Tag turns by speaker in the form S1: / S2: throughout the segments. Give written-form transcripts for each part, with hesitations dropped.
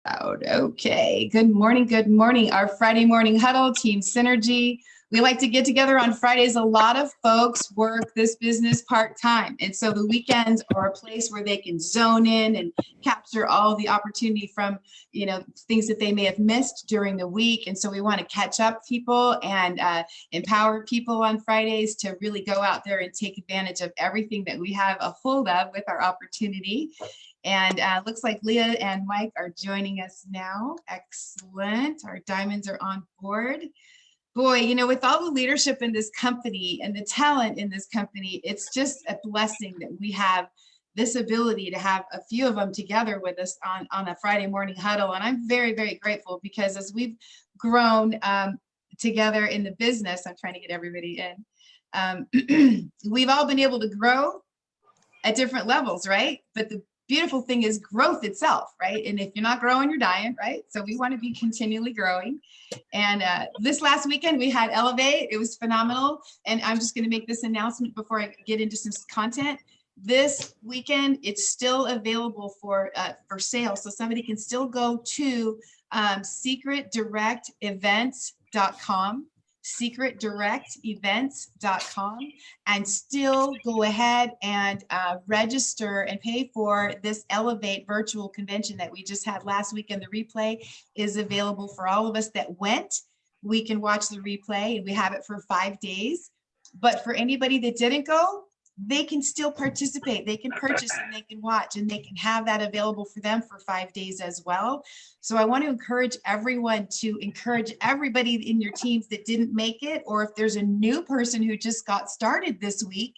S1: Out. Okay. Good morning. Good morning. Our Friday morning huddle, team synergy. We like to get together on Fridays. A lot of folks work this business part-time. And so the weekends are a place where they can zone in and capture all the opportunity from, things that they may have missed during the week. And so we want to catch up people and empower people on Fridays to really go out there and take advantage of everything that we have a hold of with our opportunity. And looks like Leah and Mike are joining us now. Excellent. Our diamonds are on board. Boy, with all the leadership in this company and the talent in this company, it's just a blessing that we have this ability to have a few of them together with us on a Friday morning huddle. And I'm very, very grateful because as we've grown together in the business, I'm trying to get everybody in, we've all been able to grow at different levels, right? But the beautiful thing is growth itself, right? And if you're not growing, you're dying, right? So we want to be continually growing. And this last weekend we had Elevate. It was phenomenal. And I'm just going to make this announcement before I get into some content. This weekend, it's still available for sale. So somebody can still go to secretdirectevents.com. secretdirectevents.com and still go ahead and register and pay for this Elevate virtual convention that we just had last week. And the replay is available for all of us that went. We can watch the replay and we have it for 5 days. But for anybody that didn't go, they can still participate. They can purchase and they can watch and they can have that available for them for 5 days as well. So I want to encourage everyone to encourage everybody in your teams that didn't make it, or if there's a new person who just got started this week,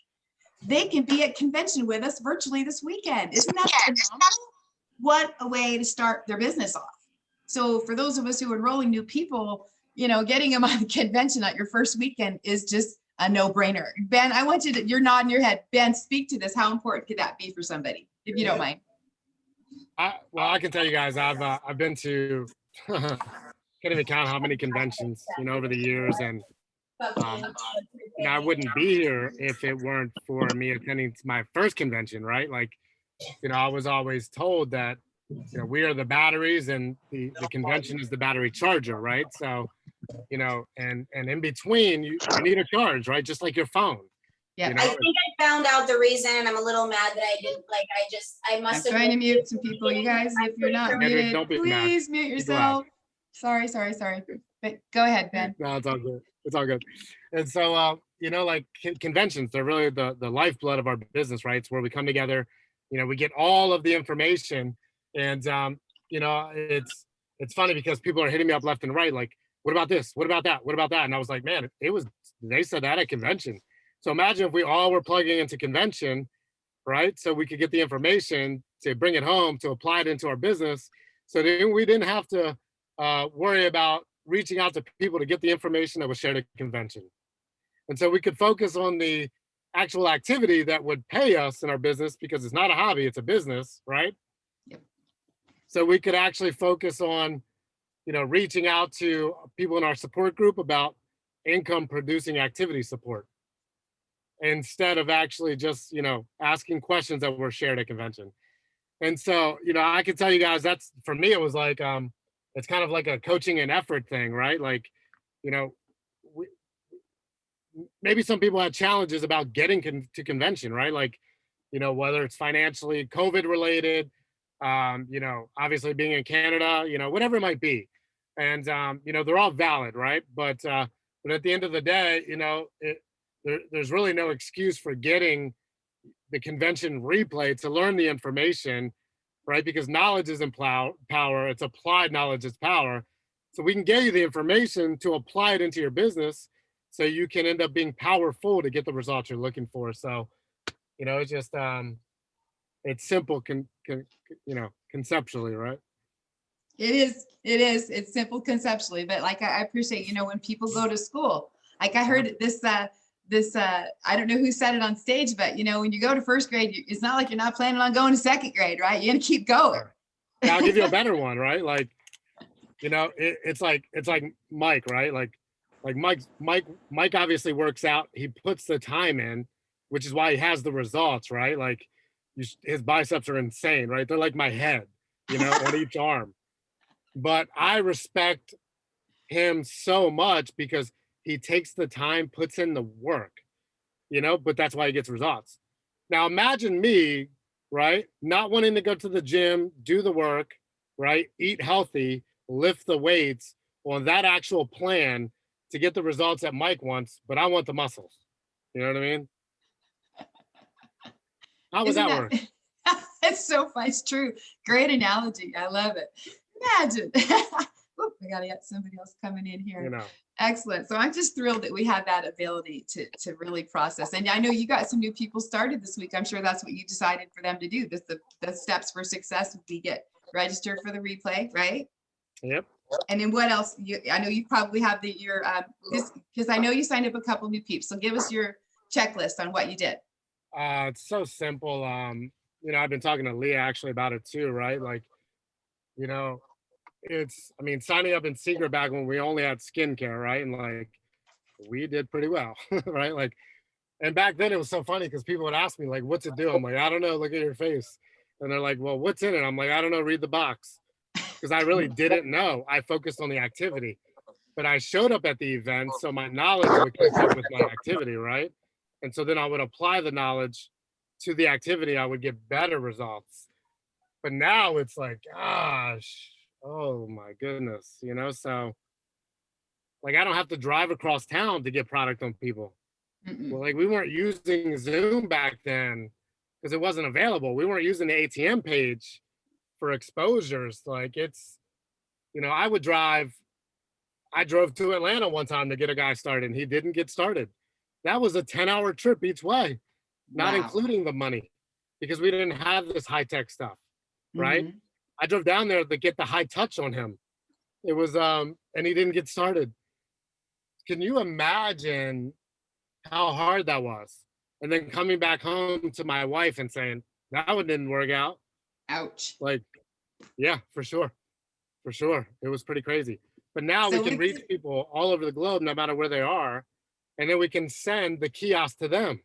S1: they can be at convention with us virtually this weekend. Isn't that phenomenal? What a way to start their business off. So for those of us who are enrolling new people, getting them on the convention at your first weekend is just a no-brainer. Ben, I want you're nodding your head. Ben, speak to this. How important could that be for somebody, if you don't mind?
S2: I can tell you guys, I've been to, can't even count how many conventions, over the years. And I wouldn't be here if it weren't for me attending my first convention, right? Like, I was always told that, we are the batteries and the convention is the battery charger, right? So, and in between, you need a charge, right? Just like your phone.
S1: Yeah.
S3: I think I found out the reason, and I'm a little mad that I didn't, I must have.
S1: I'm trying to mute some people. You guys, if you're not muted, please mute yourself. Sorry. But go ahead, Ben.
S2: No, it's all good. It's all good. And so, conventions, they're really the lifeblood of our business, right? It's where we come together, we get all of the information. And, it's funny because people are hitting me up left and right, like, what about this? What about that? What about that? And I was like, man, they said that at convention. So imagine if we all were plugging into convention, right? So we could get the information to bring it home, to apply it into our business. So then we didn't have to worry about reaching out to people to get the information that was shared at convention. And so we could focus on the actual activity that would pay us in our business, because it's not a hobby, it's a business, right?
S1: Yep.
S2: So we could actually focus on, reaching out to people in our support group about income producing activity support, instead of actually just, asking questions that were shared at convention. And so, I can tell you guys, that's, for me, it was like, it's kind of like a coaching and effort thing, right? Like, maybe some people had challenges about getting to convention, right? Like, whether it's financially, COVID related, obviously being in Canada, whatever it might be. And, they're all valid, right? But at the end of the day, there's really no excuse for getting the convention replay to learn the information, right? Because knowledge isn't power, it's applied knowledge is power. So we can get you the information to apply it into your business so you can end up being powerful to get the results you're looking for. So, it's just, it's simple, conceptually, right?
S1: It is. It's simple conceptually, but like I appreciate, when people go to school, like I heard this, I don't know who said it on stage, but when you go to first grade, it's not like you're not planning on going to second grade, right? You're gonna keep going.
S2: Now, I'll give you a better one, right? Like, it's like Mike, right? Like Mike obviously works out. He puts the time in, which is why he has the results, right? Like his biceps are insane, right? They're like my head, on each arm. but I respect him so much because he takes the time, puts in the work, but that's why he gets results. Now imagine me, right? Not wanting to go to the gym, do the work, right? Eat healthy, lift the weights on that actual plan to get the results that Mike wants, but I want the muscles. You know what I mean? How would
S1: Isn't
S2: that
S1: that,
S2: work?
S1: it's so fun. It's true. Great analogy. I love it. Imagine. Oop, I gotta get somebody else coming in here.
S2: You know.
S1: Excellent. So I'm just thrilled that we have that ability to really process. And I know you got some new people started this week. I'm sure that's what you decided for them to do. The steps for success would be get registered for the replay, right?
S2: Yep.
S1: And then what else? I know you probably have your this, because I know you signed up a couple new peeps. So give us your checklist on what you did.
S2: It's so simple. I've been talking to Leah actually about it too, right? Like, you know, signing up in secret back when we only had skincare, right? And like, we did pretty well, right? Like, and back then it was so funny because people would ask me, like, what's it do? I'm like, I don't know, look at your face. And they're like, well, what's in it? I'm like, I don't know, read the box. Because I really didn't know. I focused on the activity. But I showed up at the event, so my knowledge would catch up with my activity, right? And so then I would apply the knowledge to the activity, I would get better results. But now it's like, gosh, oh my goodness, so like I don't have to drive across town to get product on people. Well, like we weren't using Zoom back then because it wasn't available. We weren't using the ATM page for exposures. Like I drove to Atlanta one time to get a guy started and he didn't get started. That was a 10-hour trip each way, not including the money because we didn't have this high-tech stuff, right? I drove down there to get the high touch on him. It was, and he didn't get started. Can you imagine how hard that was? And then coming back home to my wife and saying, that one didn't work out.
S1: Ouch.
S2: Like, yeah, for sure. For sure. It was pretty crazy. But now we can reach people all over the globe, no matter where they are. And then we can send the kiosk to them.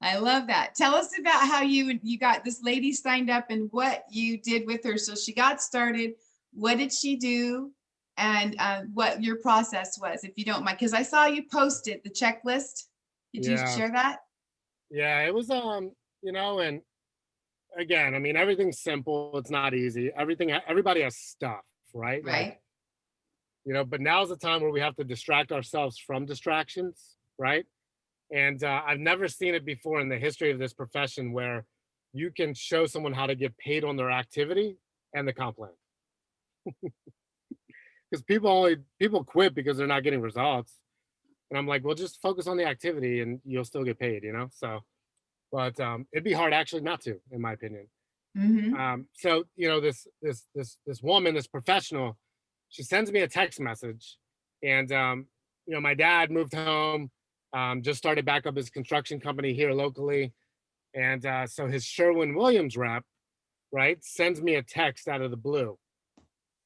S1: I love that. Tell us about how you got this lady signed up and what you did with her. So she got started. What did she do? And what your process was, if you don't mind, because I saw you posted the checklist. Did you share that?
S2: Yeah, it was, and again, everything's simple. It's not easy. Everybody has stuff, right?
S1: Right.
S2: Like, but now's the time where we have to distract ourselves from distractions, right? And I've never seen it before in the history of this profession where you can show someone how to get paid on their activity and the comp plan. Because people quit because they're not getting results. And I'm like, well, just focus on the activity and you'll still get paid, So, but it'd be hard actually not to, in my opinion. So, this woman, this professional, she sends me a text message and, my dad moved home, just started back up his construction company here locally. And so his Sherwin-Williams rep, right, sends me a text out of the blue.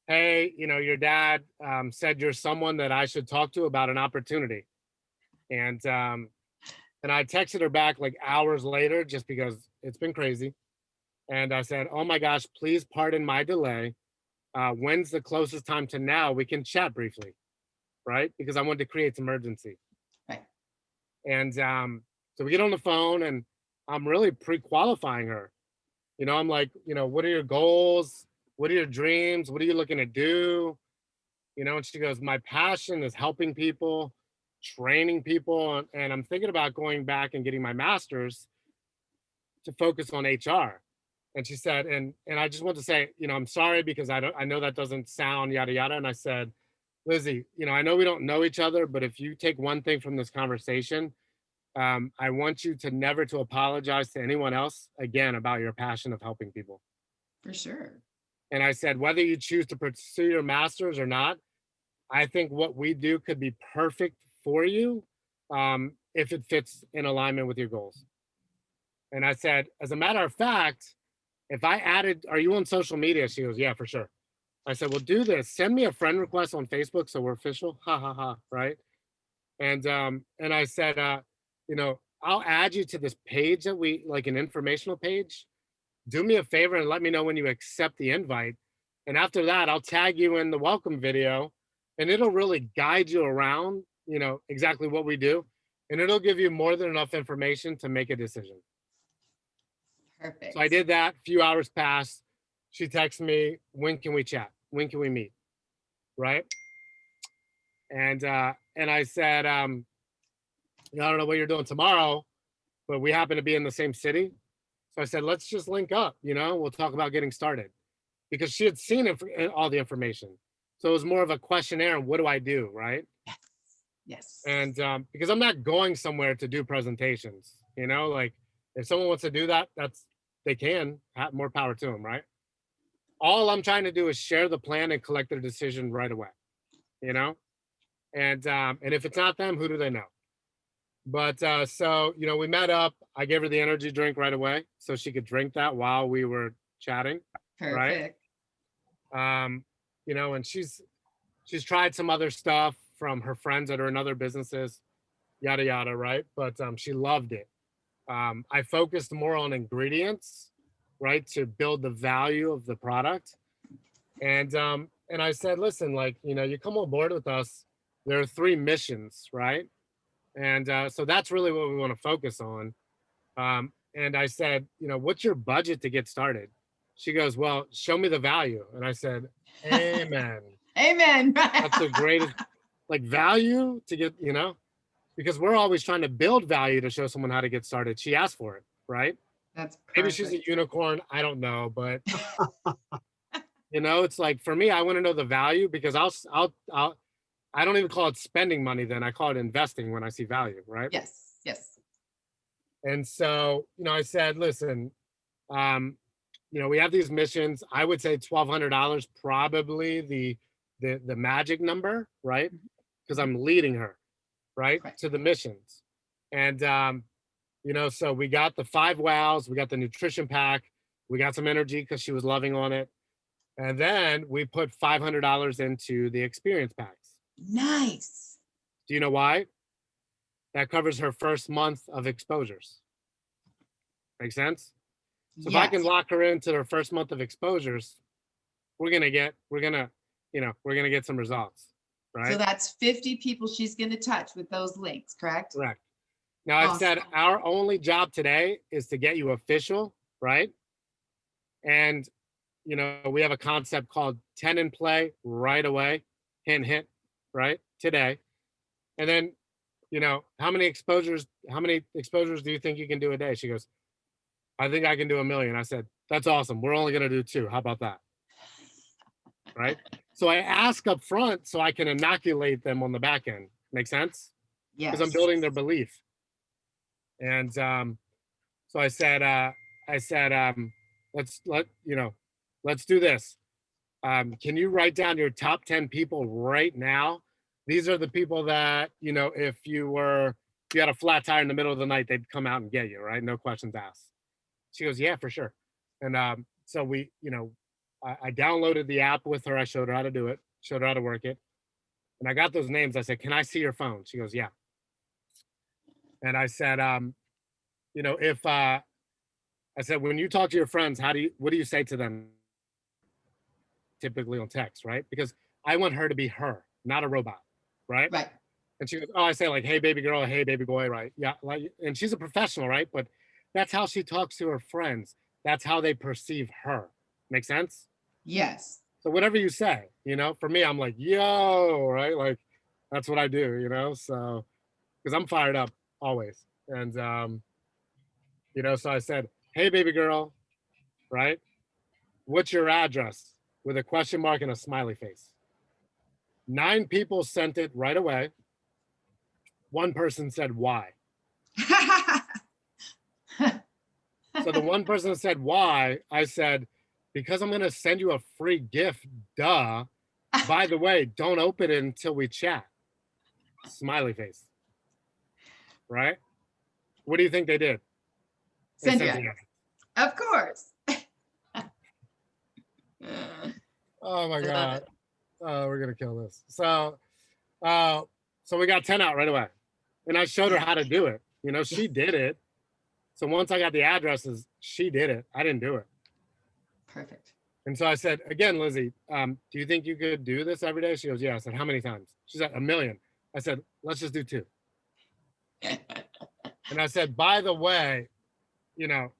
S2: Hey, your dad said you're someone that I should talk to about an opportunity. And I texted her back like hours later, just because it's been crazy. And I said, oh my gosh, please pardon my delay. When's the closest time to now? We can chat briefly, right? Because I wanted to create some urgency.
S1: Right.
S2: And so we get on the phone and I'm really pre-qualifying her. I'm like, what are your goals? What are your dreams? What are you looking to do? And she goes, my passion is helping people, training people. And I'm thinking about going back and getting my master's to focus on HR. And she said, and I just want to say, I'm sorry because I know that doesn't sound yada, yada. And I said, Lizzie, I know we don't know each other, but if you take one thing from this conversation, I want you to never to apologize to anyone else again about your passion of helping people.
S1: For sure.
S2: And I said, whether you choose to pursue your master's or not, I think what we do could be perfect for you if it fits in alignment with your goals. And I said, as a matter of fact, if I added, are you on social media? She goes, yeah, for sure. I said, well, do this. Send me a friend request on Facebook so we're official. Ha, ha, ha, right? And I said, I'll add you to this page that we, like an informational page. do me a favor and let me know when you accept the invite. And after that, I'll tag you in the welcome video, and it'll really guide you around, exactly what we do. And it'll give you more than enough information to make a decision.
S1: Perfect.
S2: So I did that. A few hours passed. She texted me, when can we chat? When can we meet? Right. And I said, I don't know what you're doing tomorrow, but we happen to be in the same city. So I said, let's just link up, we'll talk about getting started, because she had seen all the information. So it was more of a questionnaire. What do I do? Right.
S1: Yes.
S2: And because I'm not going somewhere to do presentations, like if someone wants to do that, they can have more power to them. Right. All I'm trying to do is share the plan and collect their decision right away, and if it's not them, who do they know? But so, we met up. I gave her the energy drink right away so she could drink that while we were chatting.
S1: Perfect.
S2: Right. And she's tried some other stuff from her friends that are in other businesses, yada, yada. Right. But she loved it. I focused more on ingredients, right, to build the value of the product. And I said, listen, like, you come on board with us. There are 3 missions, right? And so that's really what we want to focus on. And I said, what's your budget to get started? She goes, well, show me the value. And I said, amen.
S1: Amen.
S2: That's the greatest, like, value to get, because we're always trying to build value to show someone how to get started. She asked for it, right?
S1: That's perfect.
S2: Maybe she's a unicorn. I don't know, but it's like, for me, I want to know the value, because I don't even call it spending money then. I call it investing when I see value, right?
S1: Yes, yes.
S2: And so, I said, listen, we have these missions. I would say $1,200, probably the magic number, right? Because I'm leading her, right, to the missions. And, so we got the 5 wows, we got the nutrition pack, we got some energy because she was loving on it. And then we put $500 into the experience packs.
S1: Nice.
S2: Do you know why? That covers her first month of exposures. Make sense? So if I can lock her into her first month of exposures, we're gonna get some results, right?
S1: So that's 50 people she's going to touch with those links, correct?
S2: Correct. Now I've said our only job today is to get you official, right? And we have a concept called 10 in play right away, hint, right? Today. And then, how many exposures do you think you can do a day? She goes, I think I can do 1 million. I said, that's awesome. We're only going to do 2. How about that? Right. So I ask up front so I can inoculate them on the back end. Make sense?
S1: Yes.
S2: Because I'm building their belief. And so I said, let's do this. Can you write down your top 10 people right now? These are the people that, if you had a flat tire in the middle of the night, they'd come out and get you, right? No questions asked. She goes, yeah, for sure. And so we, I downloaded the app with her. I showed her how to do it, showed her how to work it. And I got those names. I said, can I see your phone? She goes, yeah. And I said, I said, when you talk to your friends, what do you say to them? Typically on text, right? Because I want her to be her, not a robot, right?
S1: Right.
S2: And she goes, oh, I say like, hey, baby girl, hey, baby boy, right? Yeah, like, and she's a professional, right? But that's how she talks to her friends. That's how they perceive her. Make sense?
S1: Yes.
S2: So whatever you say, for me, I'm like, yo, right? Like, that's what I do, so, because I'm fired up always. And, so I said, hey, baby girl, right? What's your address? With a question mark and a smiley face. 9 people sent it right away. 1 person said, why? So the 1 person said, why? I said, because I'm going to send you a free gift, duh. By the way, don't open it until we chat. Smiley face. Right? What do you think they did?
S1: Send you. Of course.
S2: Oh my God. Oh, we're going to kill this. So we got 10 out right away. And I showed her how to do it. She did it. So once I got the addresses, she did it. I didn't do it.
S1: Perfect.
S2: And so I said, again, Lizzie, do you think you could do this every day? She goes, yeah. I said, how many times? She said, 1,000,000. I said, let's just do 2. And I said, by the way, you know,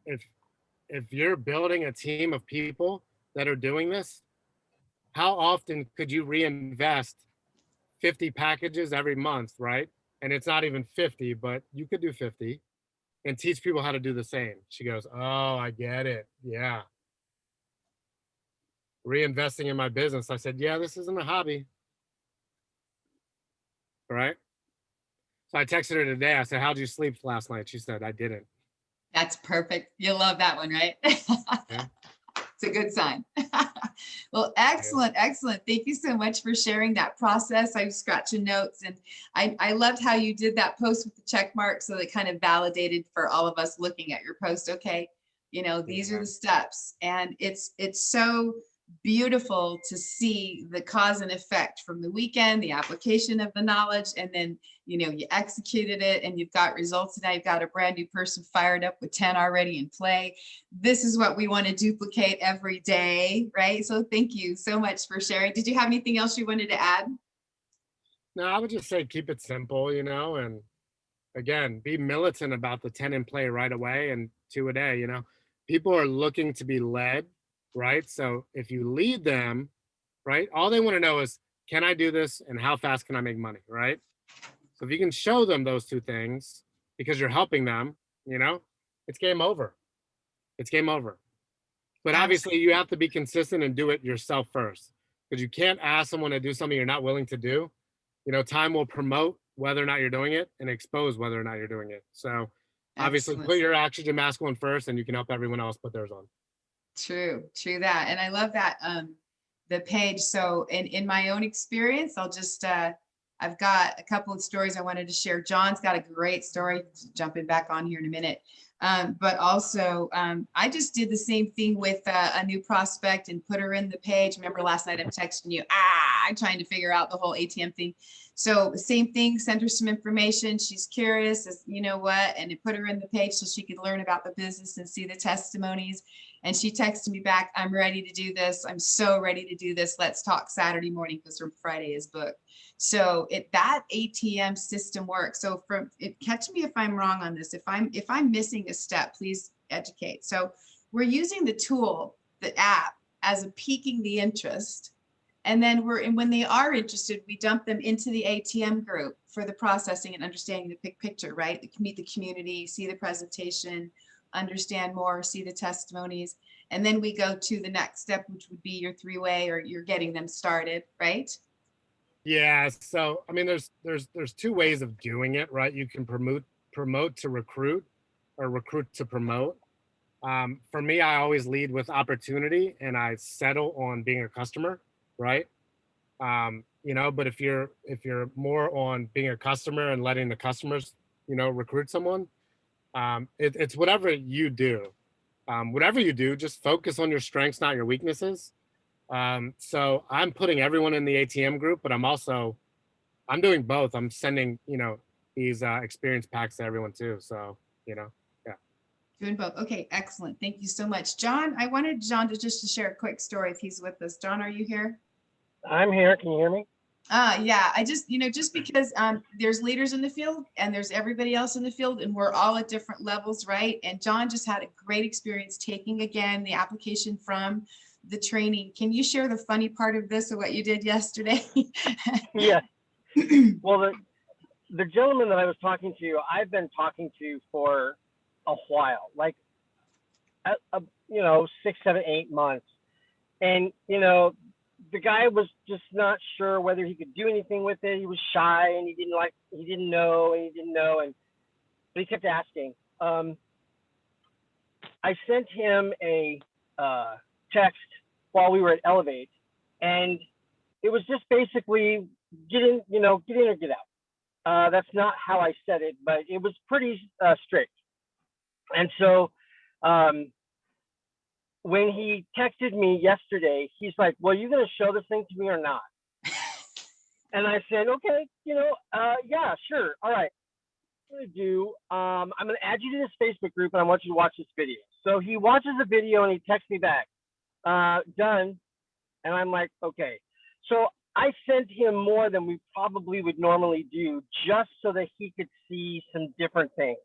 S2: if you're building a team of people that are doing this, how often could you reinvest 50 packages every month, right? And it's not even 50, but you could do 50 and teach people how to do the same. She goes, oh, I get it. Yeah. Reinvesting in my business. I said, yeah, this isn't a hobby. Right. So I texted her today. I said, how'd you sleep last night? She said, I didn't.
S1: That's perfect. You'll love that one, right?
S2: Yeah.
S1: It's a good sign. Well, excellent, excellent. Thank you so much for sharing that process. I was scratching notes, and I loved how you did that post with the check mark, so that kind of validated for all of us looking at your post. Okay, you know, these are the steps, and it's so beautiful to see the cause and effect from the weekend, the application of the knowledge, and then, you know, you executed it and you've got results. Now you've got a brand new person fired up with 10 already in play. This is what we want to duplicate every day, right? So thank you so much for sharing. Did you have anything else you wanted to add?
S2: No, I would just say keep it simple, you know, and again, be militant about the 10 in play right away and 2 a day, you know. People are looking to be led, right? So if you lead them, right, all they want to know is, can I do this and how fast can I make money, right? So if you can show them those 2 things because you're helping them, you know, it's game over. It's game over. But obviously you have to be consistent and do it yourself first, because you can't ask someone to do something you're not willing to do. You know, time will promote whether or not you're doing it and expose whether or not you're doing it. So obviously
S1: Excellent.
S2: put your oxygen mask on first, and you can help everyone else put theirs on.
S1: True that. And I love that, the page. So in my own experience, I'll just, I've got a couple of stories I wanted to share. John's got a great story, jumping back on here in a minute. But also, I just did the same thing with a new prospect and put her in the page. Remember last night I'm texting you, I'm trying to figure out the whole ATM thing. So same thing, send her some information. She's curious, as you know what, and it put her in the page so she could learn about the business and see the testimonies. And she texted me back, I'm ready to do this. I'm so ready to do this. Let's talk Saturday morning, because her Friday is booked. So that ATM system works. So catch me if I'm wrong on this. If I'm missing a step, please educate. So we're using the tool, the app, as a piquing the interest. And then when they are interested, we dump them into the ATM group for the processing and understanding the big picture, right? Meet the community, see the presentation, understand more, see the testimonies. And then we go to the next step, which would be your 3-way, or you're getting them started, right?
S2: Yeah. So I mean, there's 2 ways of doing it, right? You can promote to recruit, or recruit to promote. For me, I always lead with opportunity, and I settle on being a customer, right? You know, but if you're more on being a customer and letting the customers, you know, recruit someone, it's whatever you do. Whatever you do, just focus on your strengths, not your weaknesses. So I'm putting everyone in the ATM group, but I'm doing both. I'm sending, you know, these experience packs to everyone too. So, you know, yeah.
S1: Doing both. Okay, excellent. Thank you so much. John, I wanted John to share a quick story if he's with us. John, are you here?
S4: I'm here. Can you hear me?
S1: Yeah, I just, just because there's leaders in the field and there's everybody else in the field, and we're all at different levels, right? And John just had a great experience taking, again, the application from the training. Can you share the funny part of this, or what you did yesterday?
S4: Yeah. Well, the gentleman that I was talking to, I've been talking to for a while, like, 6, 7, 8 months. And, the guy was just not sure whether he could do anything with it. He was shy, and he didn't know. But he kept asking. I sent him a text while we were at Elevate, and it was just basically get in or get out. That's not how I said it, but it was pretty strict. And so when he texted me yesterday, he's like, well, you going to show this thing to me or not? And I said, okay, yeah, sure. All right. going to do, I'm going to add you to this Facebook group, and I want you to watch this video. So he watches the video and he texts me back, done. And I'm like, okay. So I sent him more than we probably would normally do, just so that he could see some different things.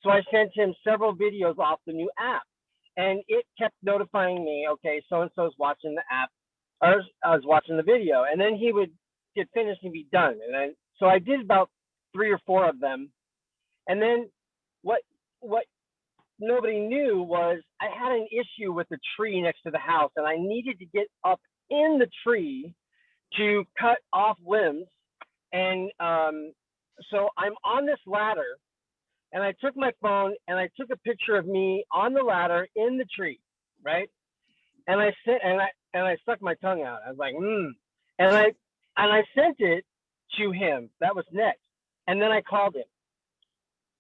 S4: So I sent him several videos off the new app, and it kept notifying me, okay, so-and-so's watching the app, or I was watching the video, and then he would get finished and be done. And so I did about 3 or 4 of them. And then what nobody knew was I had an issue with the tree next to the house, and I needed to get up in the tree to cut off limbs. And so I'm on this ladder, and I took my phone and I took a picture of me on the ladder in the tree, right? And I stuck my tongue out. I was like, and I sent it to him. That was next. And then I called him,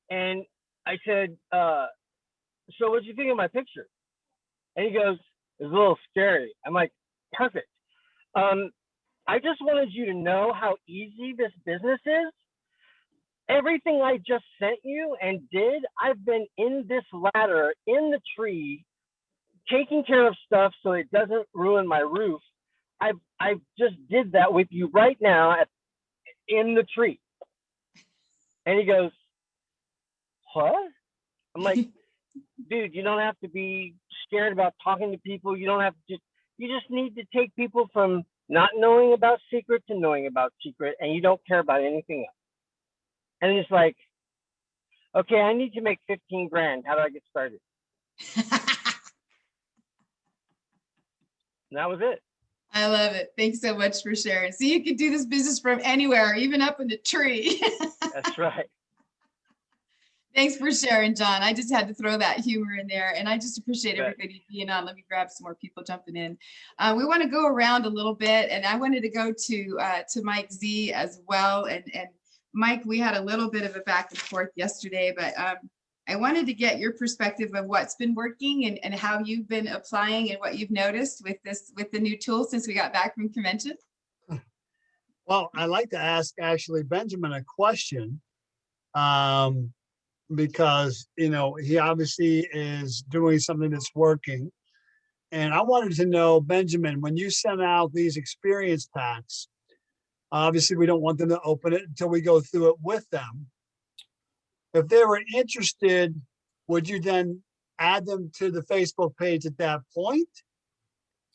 S4: and I said, so what'd you think of my picture? And he goes, it's a little scary. I'm like, perfect. I just wanted you to know how easy this business is. Everything I just sent you and did, I've been in this ladder in the tree, taking care of stuff so it doesn't ruin my roof. I just did that with you right now in the tree. And he goes, what? I'm like, dude, you don't have to be scared about talking to people. You don't have to you just need to take people from not knowing about secret to knowing about secret, and you don't care about anything else. And it's like, okay, I need to make 15 grand. How do I get started? And that was it.
S1: I love it. Thanks so much for sharing. So you can do this business from anywhere, even up in the tree.
S4: That's right.
S1: Thanks for sharing, John. I just had to throw that humor in there, and I just appreciate everybody being on. Let me grab some more people jumping in. We want to go around a little bit, and I wanted to go to Mike Z as well. And Mike, we had a little bit of a back and forth yesterday, but I wanted to get your perspective of what's been working and how you've been applying and what you've noticed with the new tool since we got back from convention.
S5: Well, I'd like to ask actually Benjamin a question. Because, he obviously is doing something that's working. And I wanted to know, Benjamin, when you send out these experience packs, obviously we don't want them to open it until we go through it with them. If they were interested, would you then add them to the Facebook page at that point?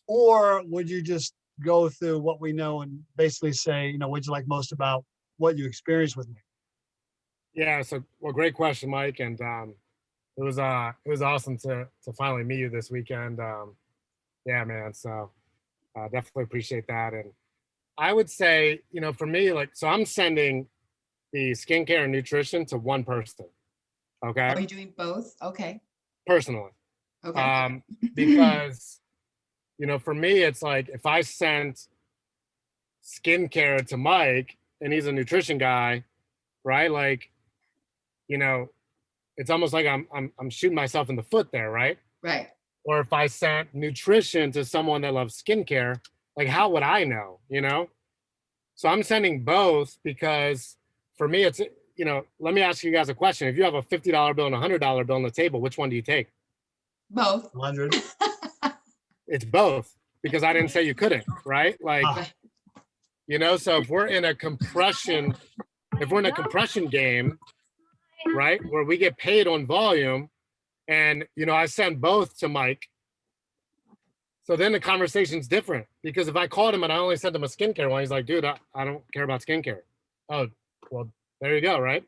S5: Or would you just go through what we know and basically say, what'd you like most about what you experienced with me?
S2: Yeah, so great question, Mike, and it was awesome to finally meet you this weekend. Yeah, man. So definitely appreciate that. And I would say, for me, so I'm sending the skincare and nutrition to one person. Okay.
S1: Are you doing both? Okay.
S2: Personally.
S1: Okay.
S2: Because for me, it's like if I sent skincare to Mike and he's a nutrition guy, right? Like, it's almost like I'm shooting myself in the foot there, right?
S1: Right.
S2: Or if I sent nutrition to someone that loves skincare, like how would I know, So I'm sending both because for me, it's, let me ask you guys a question. If you have a $50 bill and a $100 bill on the table, which one do you take?
S1: Both.
S5: 100.
S2: It's both because I didn't say you couldn't, right? Like, so if we're in a compression game, right, where we get paid on volume, and I send both to Mike, so then the conversation's different, because if I called him and I only sent him a skincare one, he's like, dude, I don't care about skincare. Oh, well, there you go, right?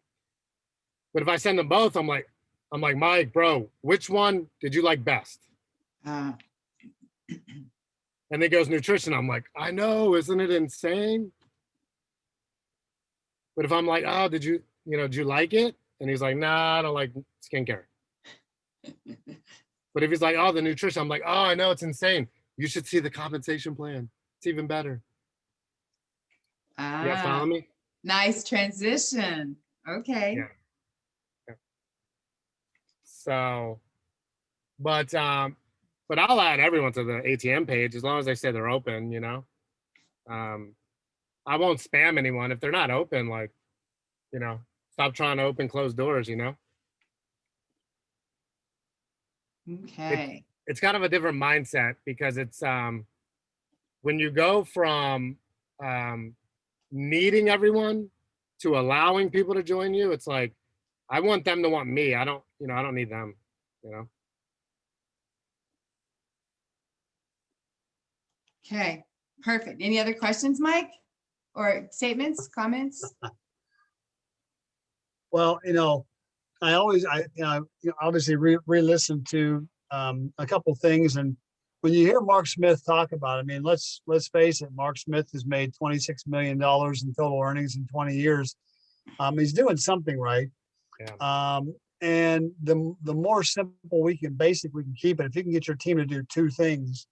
S2: But if I send them both, I'm like, Mike, bro, which one did you like best? And he goes, nutrition. I'm like, I know, isn't it insane? But if I'm like, oh, did you like it? And he's like, nah, I don't like skincare. But if he's like, oh, the nutrition, I'm like, oh, I know, it's insane. You should see the compensation plan. It's even better. You follow me?
S1: Nice transition. Okay.
S2: Yeah. So, but I'll add everyone to the ATM page as long as they say they're open, I won't spam anyone if they're not open, like, stop trying to open closed doors, you know?
S1: Okay.
S2: It's kind of a different mindset because it's when you go from needing everyone to allowing people to join you, it's like I want them to want me. I don't, I don't need them, you know.
S1: Okay. Perfect. Any other questions, Mike? Or statements, comments?
S5: Well, I always, obviously re-listen to a couple things. And when you hear Mark Smith talk about it, I mean, let's face it, Mark Smith has made $26 million in total earnings in 20 years. He's doing something right.
S2: Yeah.
S5: And the more simple we can keep it, if you can get your team to do two things,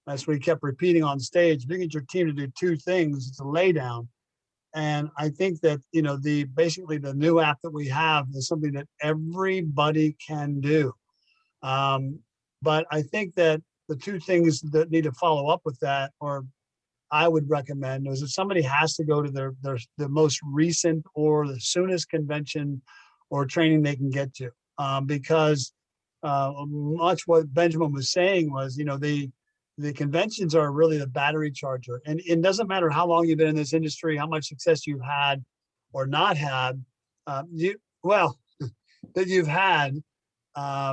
S5: that's what he kept repeating on stage. If you get your team to do two things, it's a lay down. And I think that, basically the new app that we have is something that everybody can do. But I think that the two things that need to follow up with that, or I would recommend, is that somebody has to go to the most recent or the soonest convention or training they can get to. Because much what Benjamin was saying was, the conventions are really the battery charger. And it doesn't matter how long you've been in this industry, how much success you've had or not had, that you've had,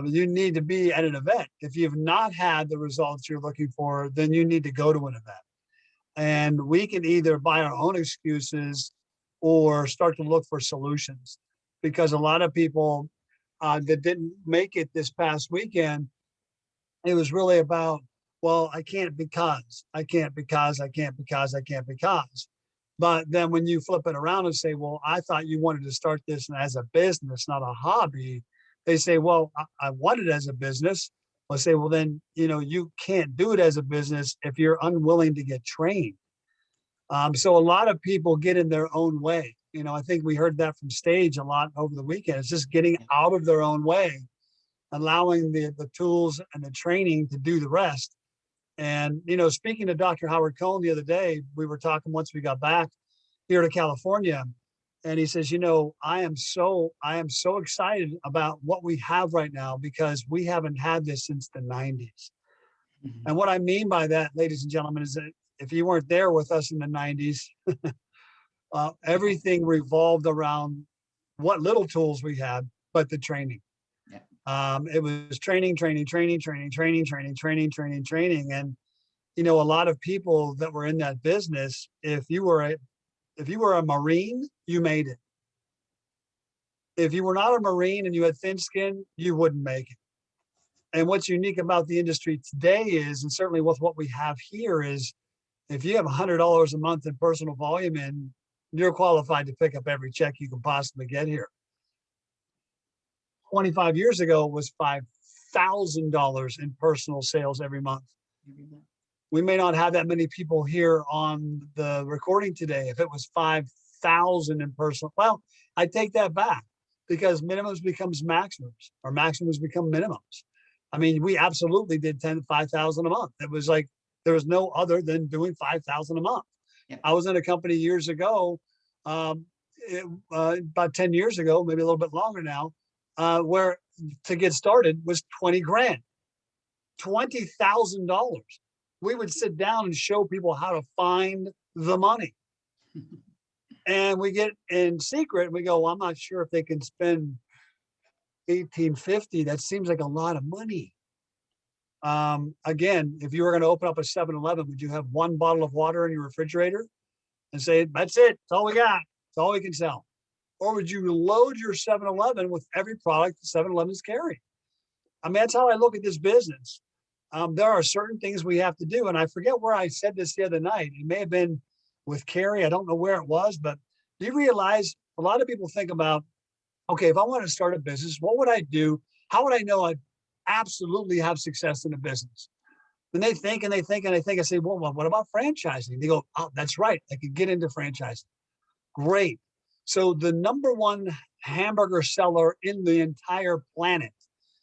S5: you need to be at an event. If you've not had the results you're looking for, then you need to go to an event. And we can either buy our own excuses or start to look for solutions. Because a lot of people that didn't make it this past weekend, it was really about, well, I can't because. But then when you flip it around and say, well, I thought you wanted to start this as a business, not a hobby. They say, well, I want it as a business. I say, well, then, you can't do it as a business if you're unwilling to get trained. So a lot of people get in their own way. I think we heard that from stage a lot over the weekend. It's just getting out of their own way, allowing the tools and the training to do the rest. And, speaking to Dr. Howard Cohn the other day, we were talking once we got back here to California, and he says, I am so excited about what we have right now because we haven't had this since the 90s. Mm-hmm. And what I mean by that, ladies and gentlemen, is that if you weren't there with us in the 90s, everything revolved around what little tools we had, but the training. It was training. And, a lot of people that were in that business, if you were a Marine, you made it. If you were not a Marine and you had thin skin, you wouldn't make it. And what's unique about the industry today is, and certainly with what we have here, is if you have $100 a month in personal volume in, you're qualified to pick up every check you can possibly get here. 25 years ago was $5,000 in personal sales every month. We may not have that many people here on the recording today. If it was 5,000 in personal, well, I take that back because minimums becomes maximums or maximums become minimums. I mean, we absolutely did 5,000 a month. It was like, there was no other than doing 5,000 a month. Yep. I was in a company years ago, about 10 years ago, maybe a little bit longer now, where to get started was 20 grand, $20,000. We would sit down and show people how to find the money. And we get in secret and we go, well, I'm not sure if they can spend $1,850. That seems like a lot of money. Again, if you were going to open up a 7-Eleven, would you have one bottle of water in your refrigerator and say, that's it, that's all we got, that's all we can sell? Or would you load your 7-Eleven with every product the 7-Elevens carry? I mean, that's how I look at this business. There are certain things we have to do. And I forget where I said this the other night. It may have been with Carrie. I don't know where it was, but do you realize a lot of people think about, okay, if I want to start a business, what would I do? How would I know I'd absolutely have success in a business? And they think, I say, well, what about franchising? They go, oh, that's right. I could get into franchising. Great. So the number one hamburger seller in the entire planet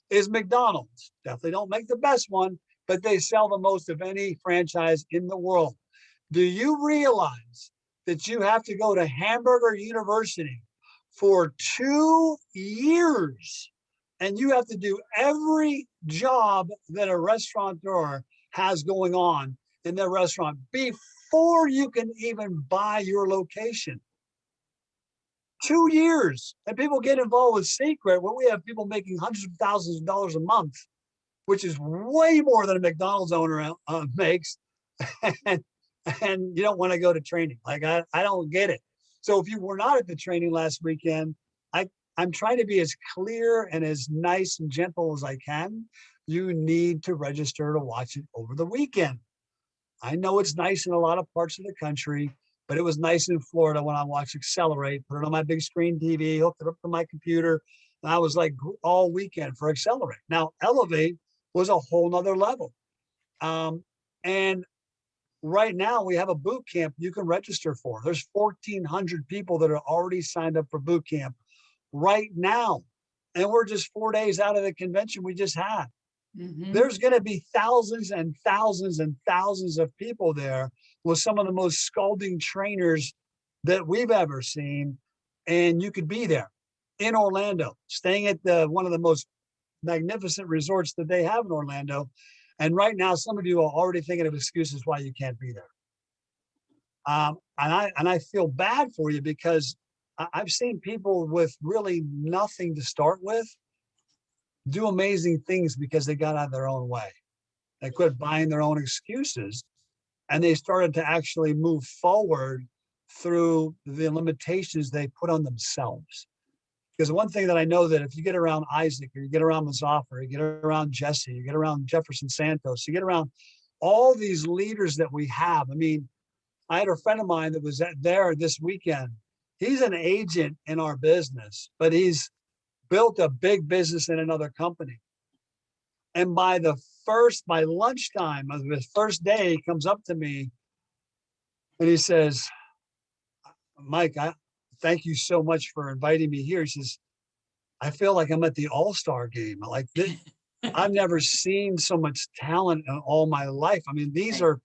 S5: is McDonald's. Definitely don't make the best one, but they sell the most of any franchise in the world. Do you realize that you have to go to Hamburger University for 2 years. And you have to do every job that a restaurateur has going on in their restaurant before you can even buy your location. 2 years. And people get involved with Secret, where we have people making hundreds of thousands of dollars a month, which is way more than a McDonald's owner makes. and you don't want to go to training. Like, I don't get it. So if you were not at the training last weekend, I'm trying to be as clear and as nice and gentle as I can. You need to register to watch it over the weekend. I know it's nice in a lot of parts of the country, but it was nice in Florida when I watched Accelerate, put it on my big screen TV, hooked it up to my computer, and I was like all weekend for Accelerate. Now, Elevate was a whole nother level. And right now we have a boot camp you can register for. There's 1,400 people that are already signed up for boot camp right now. And we're just 4 days out of the convention we just had.
S1: Mhm.
S5: There's going to be thousands and thousands and thousands of people there with some of the most scalding trainers that we've ever seen. And you could be there in Orlando, staying at one of the most magnificent resorts that they have in Orlando. And right now, some of you are already thinking of excuses why you can't be there. And I feel bad for you, because I've seen people with really nothing to start with do amazing things because they got out of their own way. They quit buying their own excuses, and they started to actually move forward through the limitations they put on themselves. Because one thing that I know, that if you get around Isaac, or you get around Mazaffer, you get around Jesse, you get around Jefferson Santos, you get around all these leaders that we have. I mean, I had a friend of mine that was there this weekend. He's an agent in our business, but he's built a big business in another company. And by lunchtime of his first day, he comes up to me and he says, Mike, thank you so much for inviting me here. He says, I feel like I'm at the All-Star game. Like this, I've never seen so much talent in all my life. I mean, these are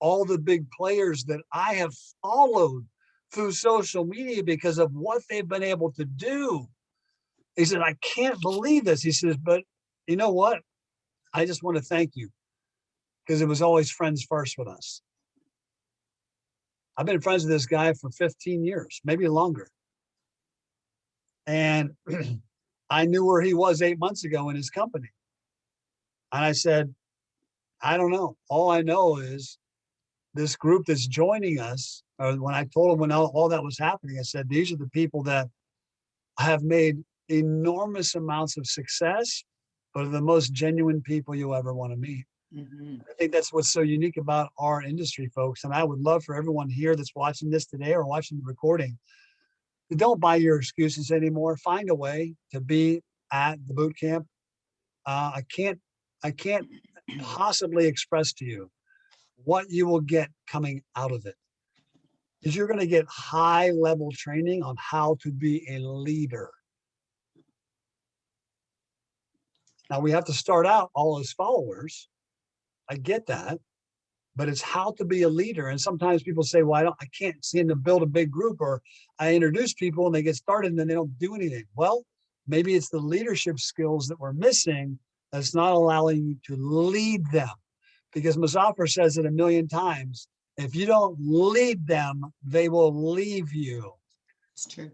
S5: all the big players that I have followed through social media because of what they've been able to do. He said, I can't believe this. He says, but you know what? I just want to thank you, because it was always friends first with us. I've been friends with this guy for 15 years, maybe longer. And I knew where he was 8 months ago in his company. And I said, I don't know. All I know is this group that's joining us, or when I told him when all that was happening, I said, these are the people that have made enormous amounts of success, but are the most genuine people you'll ever want to meet.
S1: Mhm.
S5: I think that's what's so unique about our industry, folks. And I would love for everyone here that's watching this today or watching the recording, don't buy your excuses anymore. Find a way to be at the boot camp. I can't possibly express to you what you will get coming out of it. Is you're going to get high level training on how to be a leader. Now we have to start out all as followers. I get that, but it's how to be a leader. And sometimes people say, well, I can't seem to build a big group, or I introduce people and they get started and then they don't do anything. Well, maybe it's the leadership skills that we're missing that's not allowing you to lead them. Because Mazaffer says it a million times, if you don't lead them, they will leave you.
S1: It's true.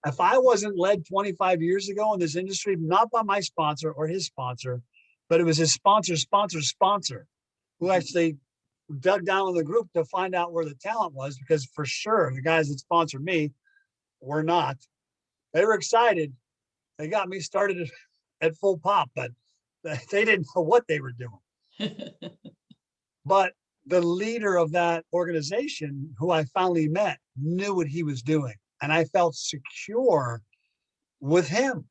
S5: If I wasn't led 25 years ago in this industry, not by my sponsor or his sponsor, but it was his sponsor's sponsor who actually dug down in the group to find out where the talent was, because for sure the guys that sponsored me were not. They were excited. They got me started at full pop, but they didn't know what they were doing. But the leader of that organization, who I finally met, knew what he was doing. And I felt secure with him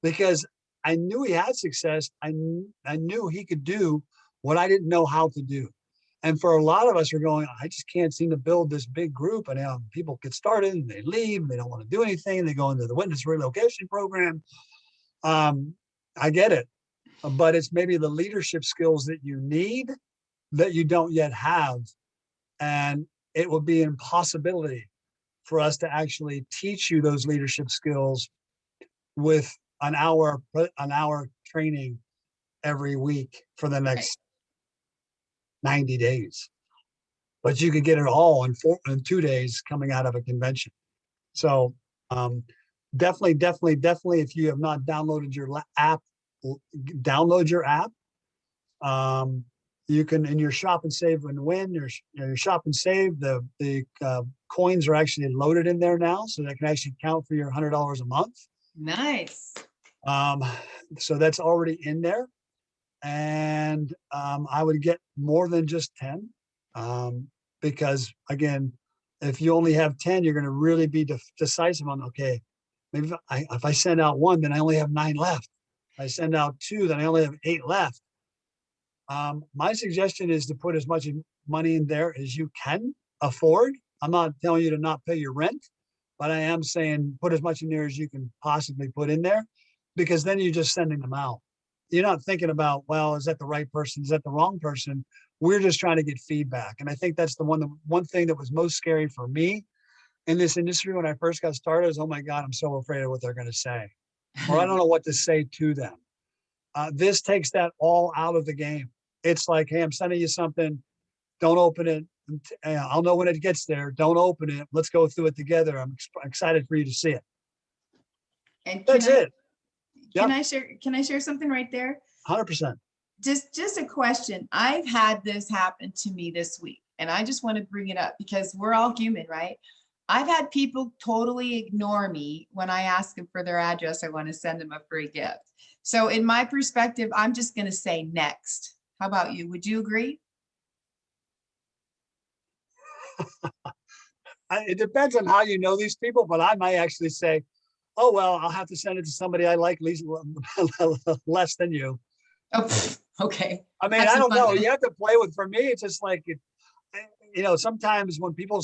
S5: because I knew he had success. I knew he could do what I didn't know how to do. And for a lot of us are going, I just can't seem to build this big group. And people get started and they leave, and they don't want to do anything. They go into the witness relocation program. I get it, but it's maybe the leadership skills that you need that you don't yet have. And it will be an impossibility for us to actually teach you those leadership skills with an hour training every week for the next 90 days. But you could get it all in 2 days coming out of a convention. So definitely, if you have not downloaded your app, download your app. You can, in your shop and save and win, your shop and save, the coins are actually loaded in there now, so that can actually count for your $100 a month.
S1: Nice.
S5: So that's already in there. And I would get more than just 10, because again, if you only have 10, you're going to really be decisive on, okay, maybe if I send out 1, then I only have 9 left. If I send out 2, then I only have 8 left. My suggestion is to put as much money in there as you can afford. I'm not telling you to not pay your rent, but I am saying put as much in there as you can possibly put in there, because then you're just sending them out. You're not thinking about, well, is that the right person? Is that the wrong person? We're just trying to get feedback. And I think that's the one thing that was most scary for me in this industry when I first got started is, oh my God, I'm so afraid of what they're going to say, or I don't know what to say to them. This takes that all out of the game. It's like, hey, I'm sending you something. Don't open it. I'll know when it gets there. Don't open it. Let's go through it together. I'm excited for you to see it.
S1: And
S5: That's it.
S1: Can I share something right there?
S5: 100%.
S1: Just a question. I've had this happen to me this week, and I just want to bring it up because we're all human, right? I've had people totally ignore me when I ask them for their address. I want to send them a free gift. So in my perspective, I'm just going to say next. How about you? Would you agree?
S5: It depends on how you know these people, but I might actually say, oh, well, I'll have to send it to somebody I like least, less than you.
S1: Oh, okay.
S5: I mean, I don't know. You have to play with, for me, it's just like, sometimes when people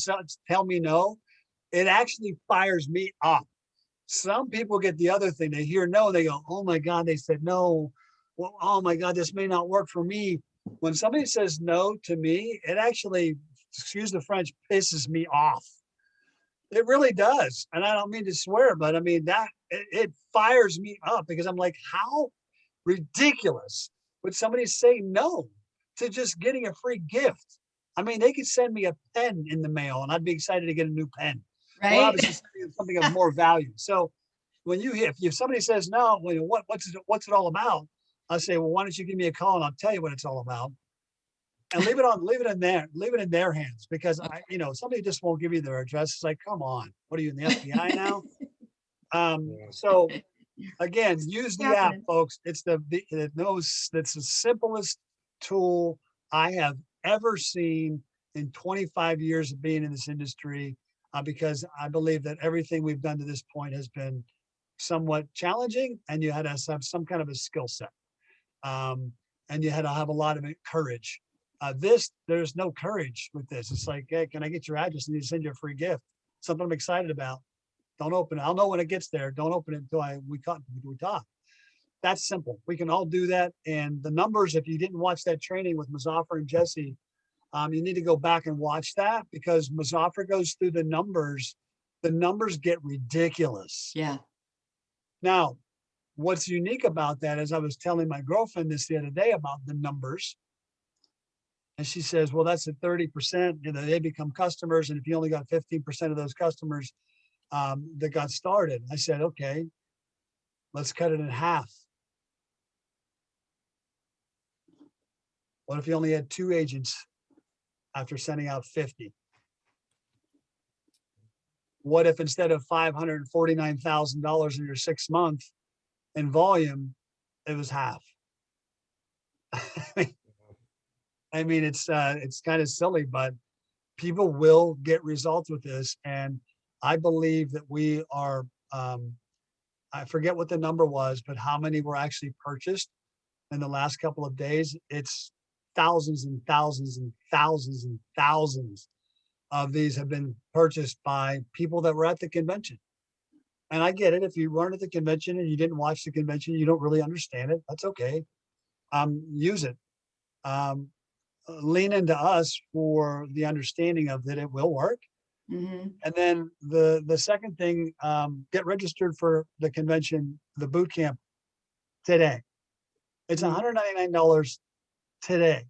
S5: tell me no, it actually fires me up. Some people get the other thing. They hear no, they go, oh my God, they said no. Well, oh my God, this may not work for me. When somebody says no to me, it actually, excuse the French, pisses me off. It really does. And I don't mean to swear, but I mean, it fires me up because I'm like, how ridiculous would somebody say no to just getting a free gift? I mean, they could send me a pen in the mail and I'd be excited to get a new pen.
S1: Right.
S5: Or obviously something of more value. So when if somebody says no, well, what's it all about? I say, well, why don't you give me a call and I'll tell you what it's all about. And leave it in their hands, because somebody just won't give you their address. It's like, come on, what are you in the FBI now? So again, use the app, folks. It's that's the simplest tool I have ever seen in 25 years of being in this industry, because I believe that everything we've done to this point has been somewhat challenging, and you had to have some kind of a skill set. And you had to have a lot of courage. There's no courage with this. It's like, hey, can I get your address? And you send you a free gift, something I'm excited about. Don't open it. I'll know when it gets there. Don't open it until we talk. That's simple. We can all do that. And the numbers, if you didn't watch that training with Muzaffar and Jesse, you need to go back and watch that, because Muzaffar goes through the numbers. The numbers get ridiculous.
S1: Yeah.
S5: Now, what's unique about that is I was telling my girlfriend this the other day about the numbers. And she says, well, that's at 30%, they become customers. And if you only got 15% of those customers that got started, I said, okay, let's cut it in half. What if you only had 2 agents after sending out 50? What if instead of $549,000 in your 6 month in volume, it was half? I mean, it's kind of silly, but people will get results with this. And I believe that we are, I forget what the number was, but how many were actually purchased in the last couple of days? It's thousands and thousands and thousands and thousands of these have been purchased by people that were at the convention. And I get it. If you weren't at the convention and you didn't watch the convention, you don't really understand it. That's okay. Use it. Lean into us for the understanding of that it will work.
S1: Mhm.
S5: And then the second thing, get registered for the convention, the boot camp today. It's
S1: Mhm.
S5: $199 today.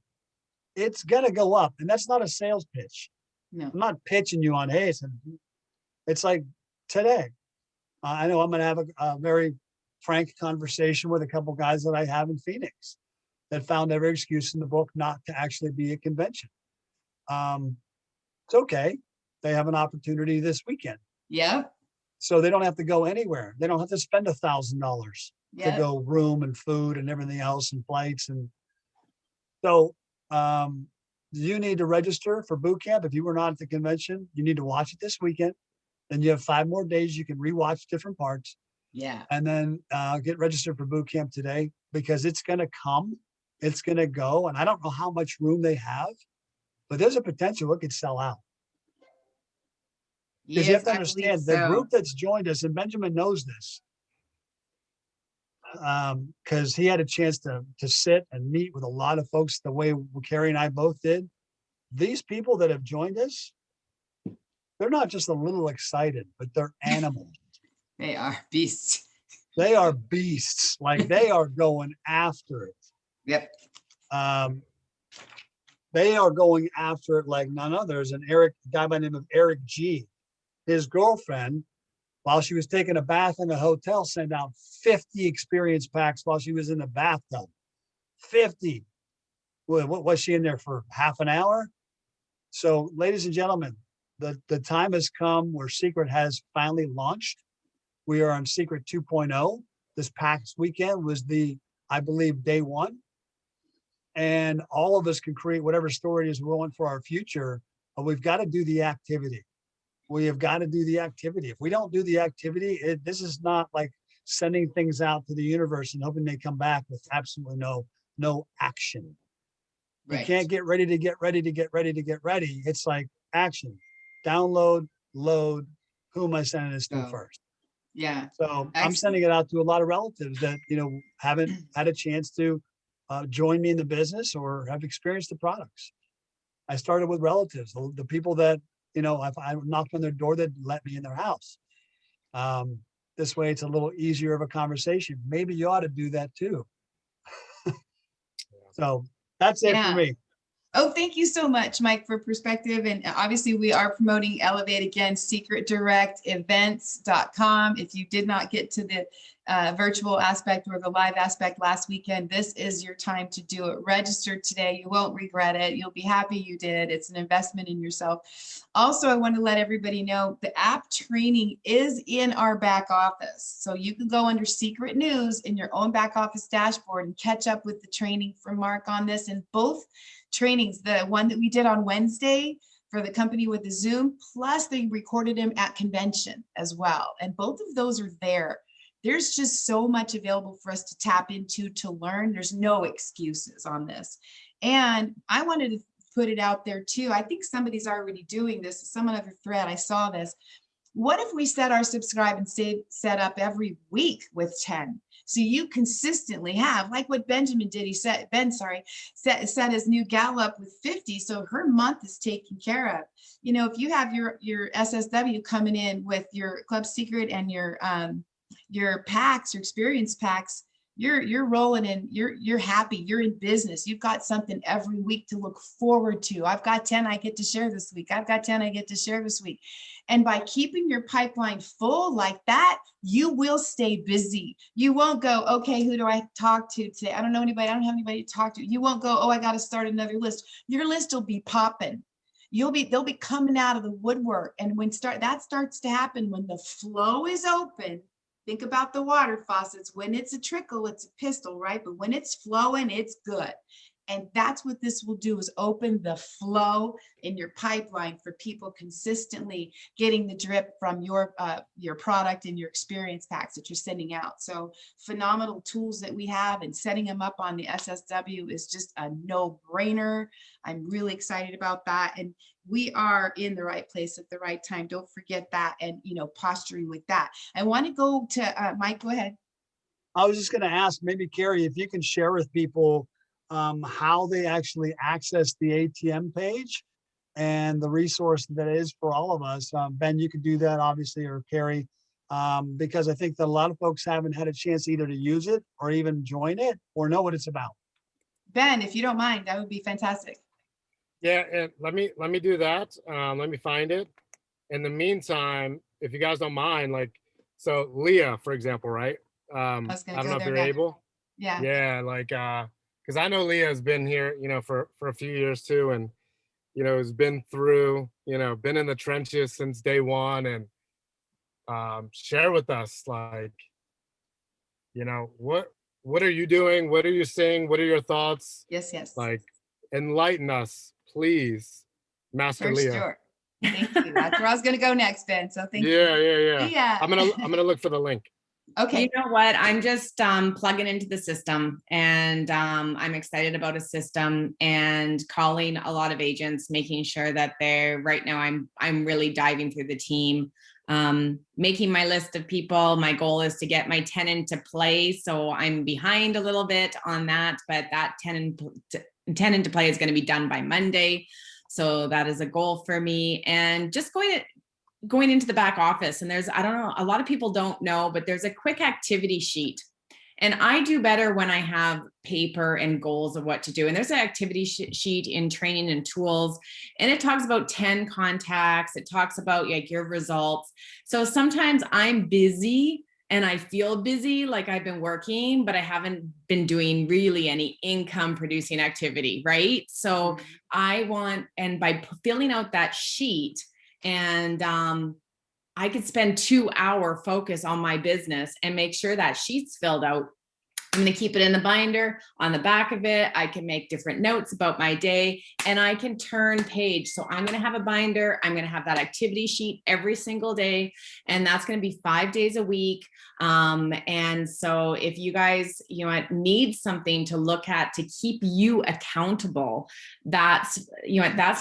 S5: It's gonna go up, and that's not a sales pitch.
S1: No.
S5: I'm not pitching you on, hey, it's like today. I know I'm gonna have a very frank conversation with a couple guys that I have in Phoenix that found every excuse in the book not to actually be at convention. It's okay. They have an opportunity this weekend.
S1: Yep.
S5: So they don't have to go anywhere. They don't have to spend $1,000 to
S1: Yep.
S5: go room and food and everything else and flights. And so you need to register for boot camp. If you were not at the convention, you need to watch it this weekend. Then you have 5 more days. You can rewatch different parts
S1: Yeah.
S5: and then get registered for boot camp today because it's going to come. It's going to go. And I don't know how much room they have, but there's a potential it could sell out. Because you have
S1: Yes,
S5: to
S1: I believe
S5: understand the group
S1: so.
S5: that's joined us, and Benjamin knows this, because he had a chance to sit and meet with a lot of folks the way Carrie and I both did. These people that have joined us, they're not just a little excited, but they're animals.
S1: They are beasts.
S5: They are beasts. Like they are going after it.
S1: Yep.
S5: They are going after it like none other. There's a guy by the name of Eric G. His girlfriend, while she was taking a bath in a hotel, sent out 50 experience packs while she was in the bathtub. 50. What was she in there for half an hour? So, ladies and gentlemen, the time has come where Secret has finally launched. We are on Secret 2.0. This past weekend was I believe, day 1. And all of us can create whatever story it is we want for our future, but we've got to do the activity. We have got to do the activity. If we don't do the activity, this is not like sending things out to the universe and hoping they come back with absolutely no action. You
S1: Right.
S5: can't get ready to get ready to get ready to get ready. It's like action, download, load. Who am I sending this to
S1: Go.
S5: first?
S1: Yeah.
S5: So I'm
S1: Excellent.
S5: sending it out to a lot of relatives that, haven't had a chance to join me in the business or have experienced the products. I started with relatives, the people that, I knocked on their door, that let me in their house. This way it's a little easier of a conversation. Maybe you ought to do that too. So that's it for
S1: Yeah.
S5: me.
S1: Oh, thank you so much, Mike, for perspective. And obviously we are promoting Elevate again, secretdirectevents.com. If you did not get to the virtual aspect or the live aspect last weekend, this is your time to do it. Register today. You won't regret it. You'll be happy you did. It's an investment in yourself. Also, I want to let everybody know the app training is in our back office. So you can go under Secret News in your own back office dashboard and catch up with the training from Mark on this. And both trainings, the one that we did on Wednesday for the company with the Zoom, plus they recorded him at convention as well. And both of those are there. There's just so much available for us to tap into, to learn. There's no excuses on this. And I wanted to put it out there too. I think somebody's already doing this. Some other thread, I saw this. What if we set our subscribe and set up every week with 10? So you consistently have, like what Benjamin did, set his new gal up with 50. So her month is taken care of. If you have your SSW coming in with your Club Secret and your packs, your experience packs, you're rolling in, you're happy, you're in business. You've got something every week to look forward to. I've got 10 I get to share this week. I've got 10 I get to share this week. And by keeping your pipeline full like that, you will stay busy. You won't go, okay, who do I talk to today? I don't know anybody. I don't have anybody to talk to. You won't go, oh, I got to start another list. Your list will be popping. They'll be coming out of the woodwork. And that starts to happen when the flow is open. Think about the water faucets. When it's a trickle, it's a pistol, right? But when it's flowing, it's good. And that's what this will do, is open the flow in your pipeline for people consistently getting the drip from your product and your experience packs that you're sending out. So phenomenal tools that we have, and setting them up on the SSW is just a no-brainer. I'm really excited about that. And we are in the right place at the right time. Don't forget that. And, posturing with that. I want to go to Mike, go ahead.
S5: I was just going to ask, maybe Carrie, if you can share with people how they actually access the ATM page and the resource that it is for all of us. Ben, you could do that obviously, or Carrie, because I think that a lot of folks haven't had a chance either to use it or even join it or know what it's about.
S1: Ben, if you don't mind, that would be fantastic.
S2: Yeah, and let me do that. Let me find it. In the meantime, if you guys don't mind, like, so Leah, for example, right?
S1: I was
S2: I
S1: gonna
S2: don't
S1: go
S2: know if
S1: there
S2: you're
S1: next.
S2: able.
S1: Yeah.
S2: Yeah, like, because I know Leah has been here, for a few years too, and has been through, been in the trenches since day one, and share with us, like, what are you doing? What are you seeing? What are your thoughts?
S1: Yes, yes.
S2: Like, enlighten us, please, Master
S1: For
S2: Leah.
S1: sure. Thank you. That's where I was gonna go next, Ben. So thank you.
S2: Yeah.
S1: Yeah.
S2: I'm gonna look for the link.
S1: Okay.
S6: You know what? I'm just plugging into the system, and I'm excited about a system and calling a lot of agents, making sure that they're right now. I'm really diving through the team, making my list of people. My goal is to get my 10 into play, so I'm behind a little bit on that, but that 10 into play is going to be done by Monday. So that is a goal for me, and just going into the back office. And I don't know, a lot of people don't know, but there's a quick activity sheet. And I do better when I have paper and goals of what to do. And there's an activity sheet in training and tools. And it talks about 10 contacts. It talks about like your results. So sometimes I'm busy and I feel busy, like I've been working, but I haven't been doing really any income producing activity, right? So and by filling out that sheet, and I could spend 2 hour focus on my business and make sure that sheet's filled out. I'm going to keep it in the binder. On the back of it, I can make different notes about my day, and I can turn page. So I'm going to have a binder. I'm going to have that activity sheet every single day, and that's going to be 5 days a week. And so if you guys, need something to look at to keep you accountable, that's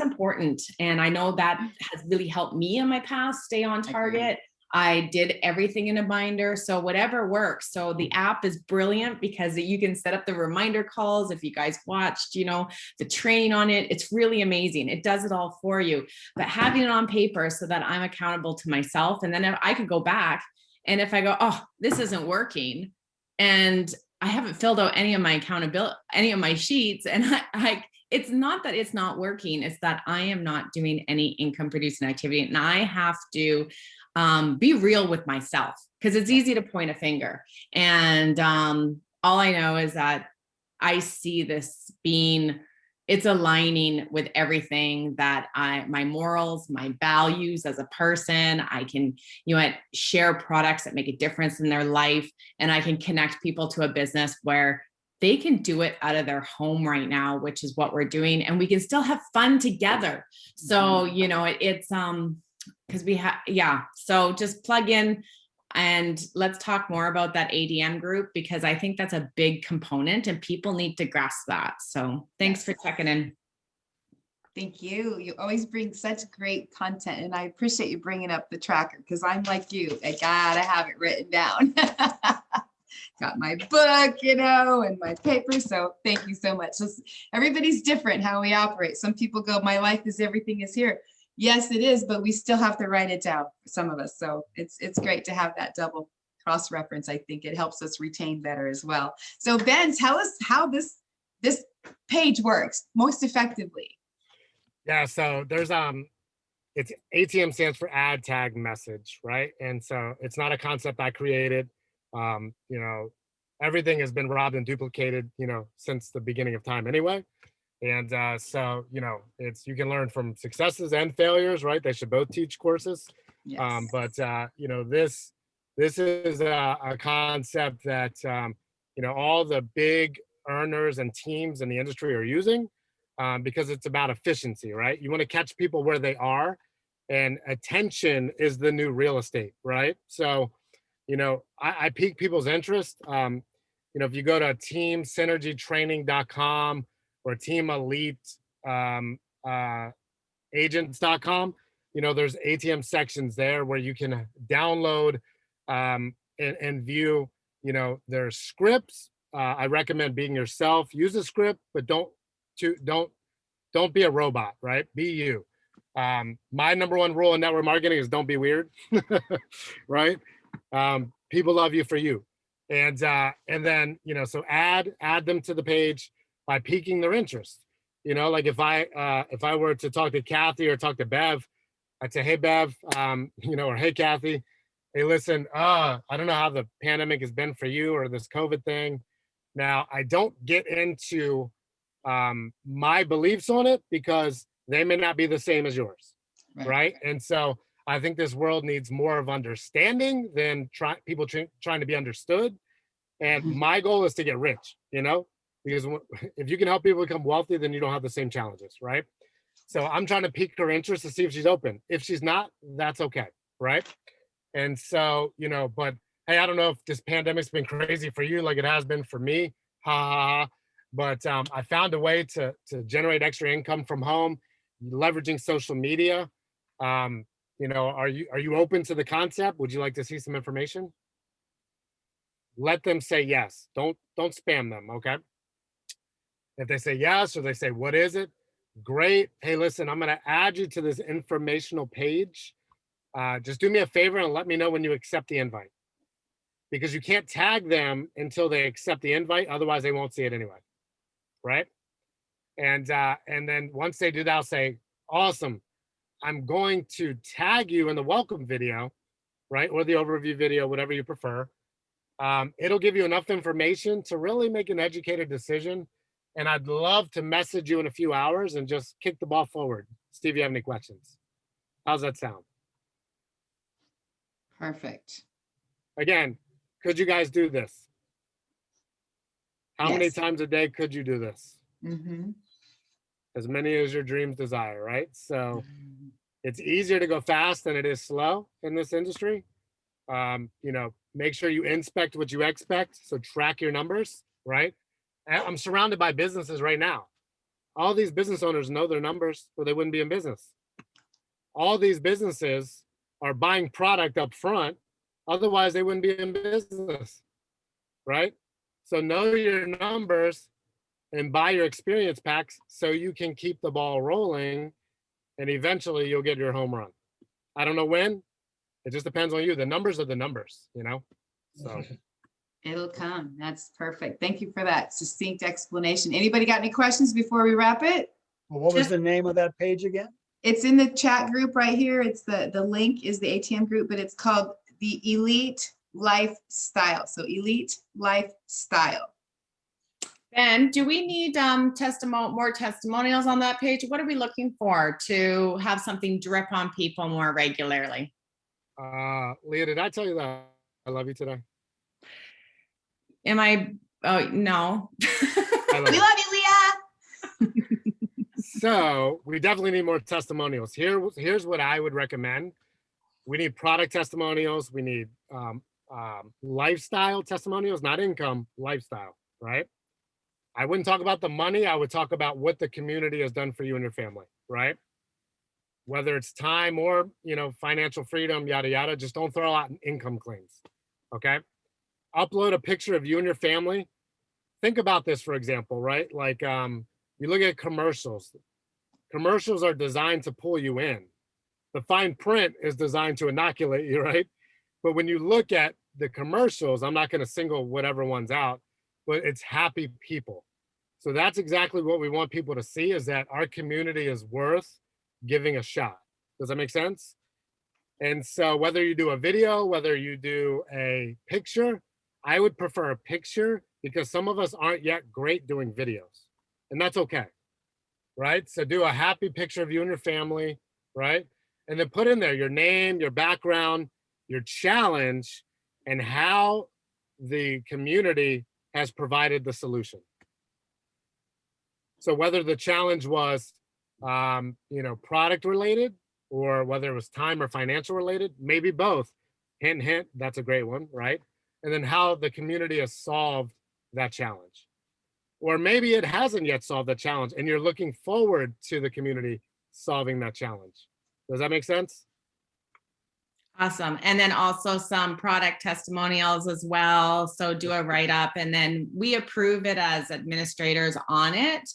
S6: important. And I know that has really helped me in my past stay on target. I did everything in a binder, so whatever works. So the app is brilliant because you can set up the reminder calls. If you guys watched, the training on it, it's really amazing. It does it all for you. But having it on paper so that I'm accountable to myself, and then I could go back, and if I go, oh, this isn't working, and I haven't filled out any of my any of my sheets, and it's not that it's not working, it's that I am not doing any income producing activity, and I have to be real with myself, because it's easy to point a finger. And all I know is that I see this it's aligning with everything that my morals, my values as a person. I can, share products that make a difference in their life, and I can connect people to a business where they can do it out of their home right now, which is what we're doing. And we can still have fun together. So, it's, because so just plug in, and let's talk more about that ADM group, because I think that's a big component and people need to grasp that. So thanks for checking in.
S1: Thank you. You always bring such great content, and I appreciate you bringing up the tracker, because I'm like you, I gotta have it written down. Got my book, and my paper. So thank you so much. Everybody's different how we operate. Some people go, my life is everything is here. Yes, it is, but we still have to write it down for some of us. So it's great to have that double cross reference. I think it helps us retain better as well. So Ben, tell us how this page works most effectively.
S2: Yeah, so there's it's ATM stands for ad tag message, right? And so it's not a concept I created. Everything has been robbed and duplicated, since the beginning of time anyway. And so, you can learn from successes and failures, right? They should both teach courses.
S1: Yes.
S2: But this is a concept that, all the big earners and teams in the industry are using, because it's about efficiency, right? You want to catch people where they are, and attention is the new real estate, right? So, I pique people's interest. If you go to teamsynergytraining.com or teameliteagents.com, there's ATM sections there where you can download and view, their scripts. I recommend being yourself. Use a script, but don't be a robot, right? Be you. My number one rule in network marketing is don't be weird, right? People love you for you. And then, you know, so add them to the page by piquing their interest. You know, like if I were to talk to Kathy or talk to Bev, I'd say, hey, Bev, you know, or hey, Kathy, hey, listen, I don't know how the pandemic has been for you or this COVID thing. Now, I don't get into my beliefs on it because they may not be the same as yours, right? And so I think this world needs more of understanding than people trying to be understood. And my goal is to get rich, you know, because if you can help people become wealthy, then you don't have the same challenges, right? So I'm trying to pique her interest to see if she's open. If she's not, that's okay, right? And so, you know, but hey, I don't know if this pandemic's been crazy for you like it has been for me, ha ha ha. But I found a way to generate extra income from home, leveraging social media. You know, are you open to the concept? Would you like to see some information? Let them say yes. Don't spam them, okay? If they say yes or they say, what is it? Great. Hey, listen, I'm going to add you to this informational page. Just do me a favor and let me know when you accept the invite, because you can't tag them until they accept the invite. Otherwise, they won't see it anyway, right? And then once they do that, I'll say, awesome. I'm going to tag you in the welcome video, right? Or the overview video, whatever you prefer. It'll give you enough information to really make an educated decision. And I'd love to message you in a few hours and just kick the ball forward. Steve, if you have any questions. How's that sound?
S1: Perfect.
S2: Again, could you guys do this? How many
S1: Yes.
S2: times a day could you do this?
S1: Mm-hmm.
S2: As many as your dreams desire, right? So it's easier to go fast than it is slow in this industry. You know, make sure you inspect what you expect. So track your numbers, right? I'm surrounded by businesses right now. All these business owners know their numbers or they wouldn't be in business. All these businesses are buying product up front. Otherwise, they wouldn't be in business, right? So know your numbers and buy your experience packs so you can keep the ball rolling, and eventually you'll get your home run. I don't know when. It just depends on you. The numbers are the numbers, you know? So
S1: It'll come. That's perfect. Thank you for that succinct explanation. Anybody got any questions before we wrap it?
S5: Well, what was
S1: Just-
S5: the name of that page again?
S1: It's in the chat group right here. It's the link is the ATM group, but it's called the Elite Lifestyle. So Elite Lifestyle.
S6: Ben, do we need more testimonials on that page? What are we looking for to have something drip on people more regularly?
S2: Leah, did I tell you that I love you today?
S6: Am I? Oh, no.
S2: I love
S1: We
S2: you.
S1: love you, Leah.
S2: So we definitely need more testimonials. Here's what I would recommend. We need product testimonials. We need lifestyle testimonials, not income, lifestyle, right? I wouldn't talk about the money. I would talk about what the community has done for you and your family, right? Whether it's time or, you know, financial freedom, yada, yada, just don't throw out income claims, okay? Upload a picture of you and your family. Think about this, for example, right? Like you look at commercials. Commercials are designed to pull you in. The fine print is designed to inoculate you, right? But when you look at the commercials, I'm not going to single whatever one's out, but it's happy people. So that's exactly what we want people to see, is that our community is worth giving a shot. Does that make sense? And so whether you do a video, whether you do a picture, I would prefer a picture because some of us aren't yet great doing videos, and that's okay, right? So do a happy picture of you and your family, right? And then put in there your name, your background, your challenge, and how the community has provided the solution. So whether the challenge was, you know, product related, or whether it was time or financial related, maybe both. Hint, hint, that's a great one, right? And then how the community has solved that challenge. Or maybe it hasn't yet solved that challenge and you're looking forward to the community solving that challenge. Does that make sense?
S6: Awesome. And then also some product testimonials as well. So do a write-up and then we approve it as administrators on it.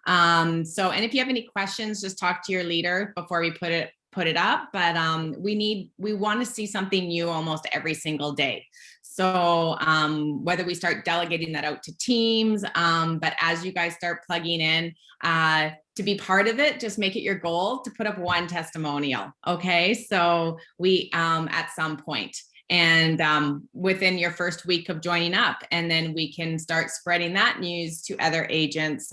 S6: So, and if you have any questions, just talk to your leader before we put it up. But we want to see something new almost every single day. So whether we start delegating that out to teams, but as you guys start plugging in to be part of it, just make it your goal to put up one testimonial. Okay, so we at some point. And within your first week of joining up, and then we can start spreading that news to other agents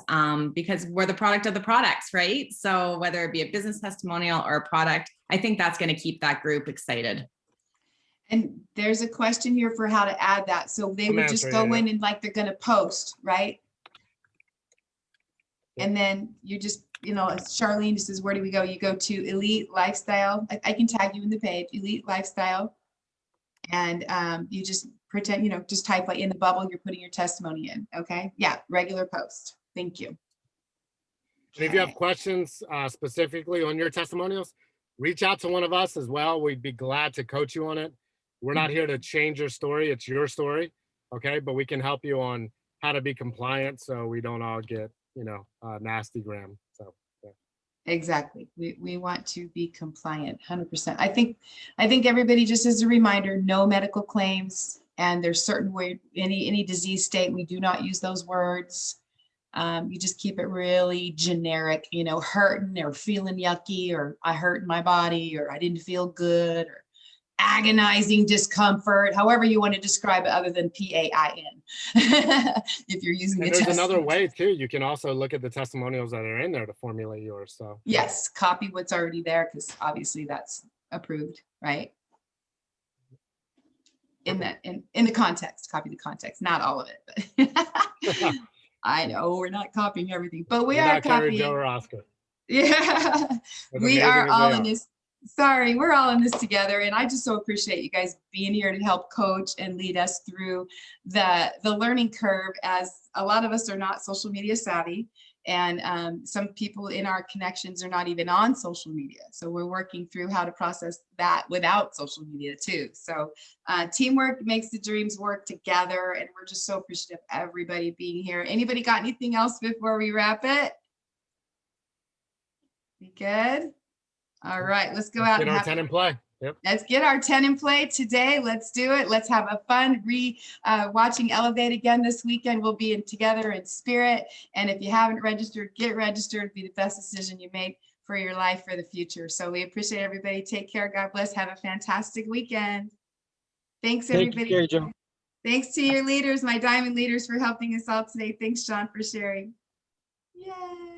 S6: because we're the product of the products, right? So whether it be a business testimonial or a product, I think that's going to keep that group excited.
S1: And there's a question here for how to add that. So they would just go in and like they're going to post, right? And then you just, you know, Charlene says, where do we go? You go to Elite Lifestyle. I can tag you in the page, Elite Lifestyle. And you just pretend, you know, just type like in the bubble, you're putting your testimony in. Okay. Yeah. Regular post. Thank you.
S2: And if you have questions specifically on your testimonials, reach out to one of us as well. We'd be glad to coach you on it. We're not here to change your story. It's your story. Okay. But we can help you on how to be compliant so we don't all get, you know, nasty gram. So.
S1: Exactly. We want to be compliant 100%. I think everybody, just as a reminder, no medical claims, and there's certain way any disease state, we do not use those words. You just keep it really generic, you know, hurting or feeling yucky, or I hurt in my body, or I didn't feel good, or agonizing discomfort, however you want to describe it other than PAIN. If you're using
S2: and there's another way too. You can also look at the testimonials that are in there to formulate yours. So
S1: yes, copy what's already there, because obviously that's approved, right? In the context, copy the context, not all of it, but I know we're not copying everything, but we are copying.
S2: Joe or Oscar.
S1: Yeah, we are all in this. Sorry, we're all in this together, and I just so appreciate you guys being here to help coach and lead us through the learning curve, as a lot of us are not social media savvy, and some people in our connections are not even on social media. So we're working through how to process that without social media too. So teamwork makes the dreams work together, and we're just so appreciative of everybody being here. Anybody got anything else before we wrap it? We good? All right, let's go out and
S2: get our 10 in play. Yep.
S1: Let's get our 10 in play today. Let's do it. Let's have a fun watching Elevate again this weekend. We'll be together in spirit. And if you haven't registered, get registered. It'll be the best decision you make for your life, for the future. So we appreciate everybody. Take care. God bless. Have a fantastic weekend. Thanks, everybody.
S4: Take care, Joe.
S1: Thanks to your leaders, my diamond leaders, for helping us all today. Thanks, John, for sharing. Yay.